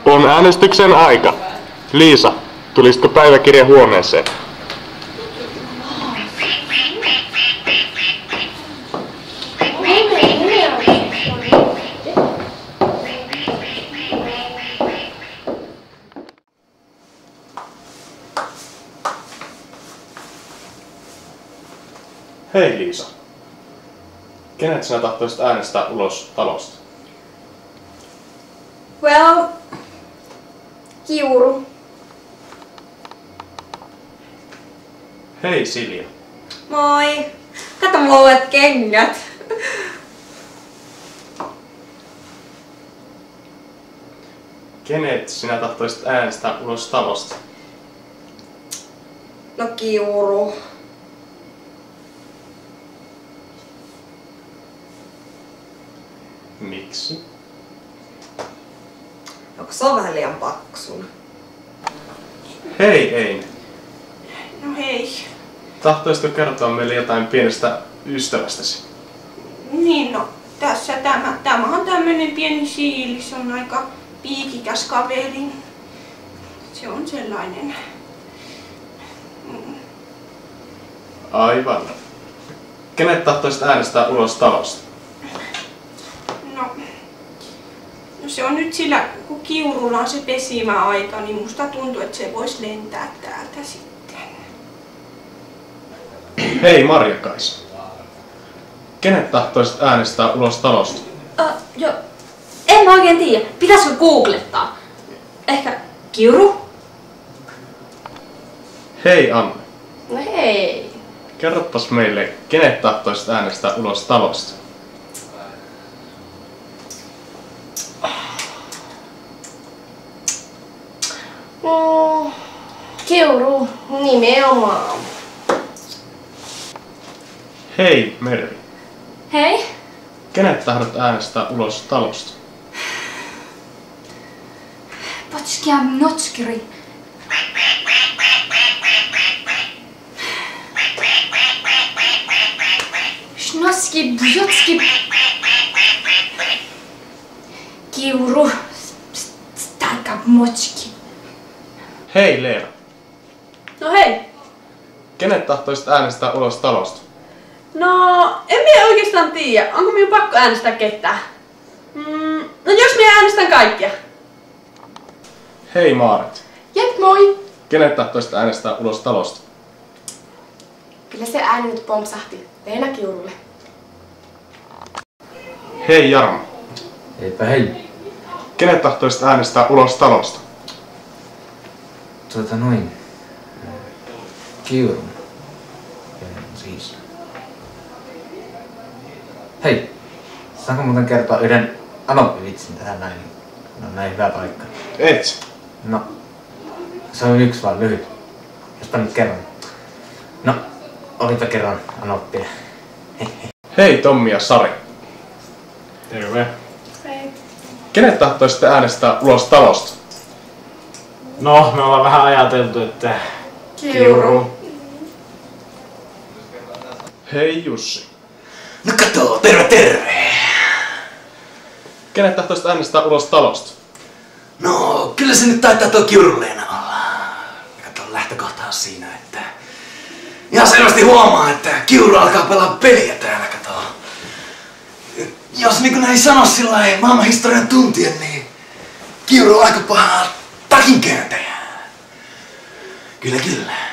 On äänestyksen aika. Liisa, tulisitko päiväkirja huoneeseen? Hei Liisa. Kenet sinä tahtoisit äänestää ulos talosta? Well, Kiuru. Hei Silja. Moi. Kato mulla uudet kengät. Kenet sinä tahtoisit äänestää ulos talosta? No Kiuru. Miksi? Onko se on vähän liian paksun? Hei Ein. No hei. Tahtoisitko kertoa meille jotain pienestä ystävästäsi? Niin no, tässä tämä on tämmönen pieni siili, se on aika piikikäs kaveri. Se on sellainen. Aivan. Kenet tahtoisit äänestää ulos talosta? No se on nyt sillä, kun Kiurulla on se pesimäaika, niin musta tuntuu, että se voisi lentää täältä sitten. Hei Marja-Kaisa. Kenet tahtoisit äänestää ulos talosta? Joo. En mä oikein tiedä. Pitäisikö googlettaa? Ehkä Kiuru? Hei Anne. No hei. Kerropas meille, kenet tahtoisit äänestää ulos talosta? Kiuru, nimenomaan. Hei Mervi. Hei. Kenet tahdot äänestää ulos talosta? Potskia notskri. Schnoski bjotski. Kiuru. Starka motski. Hei Leena. No hei. Kenet tahtoisit äänestää ulos talosta? No, en minä oikeastaan tiedä. Onko minun pakko äänestää ketään? No jos minä äänestän kaikkia. Hei Maaret. Jep, moi. Kenet tahtoisit äänestää ulos talosta? Kyllä se ääni nyt pompsahti. Leena Kiurulle. Hei Jarmo. Eipä hei. Kenet tahtoisit äänestää ulos talosta? Kiuru. Siis. Hei. Saanko muuten kertoa yhden anoppivitsin tähän näin? No näin hyvä paikka. Et. No. Se on yksi vaan lyhyt. Jospa nyt kerran. No. Olipa kerran anoppia. Hei Tommi ja Sari. Terve. Hei. Kenet tahtoisitte äänestää ulos talosta? No, me ollaan vähän ajateltu, että Kiuru. Hei Jussi. No kato, terve! Kenet tahtoisit äänestää ulos talosta? No, kyllä se nyt taitaa tuo Kiuruleena olla. Kato, lähtökohta on siinä, että ihan selvästi huomaa, että Kiuru alkaa pelaa peliä täällä, kato. Jos niin kuin näin sano sillai maailmanhistorian tuntien, niin Kiuru on aika paha takinkääntäjä. Kyllä, kyllä.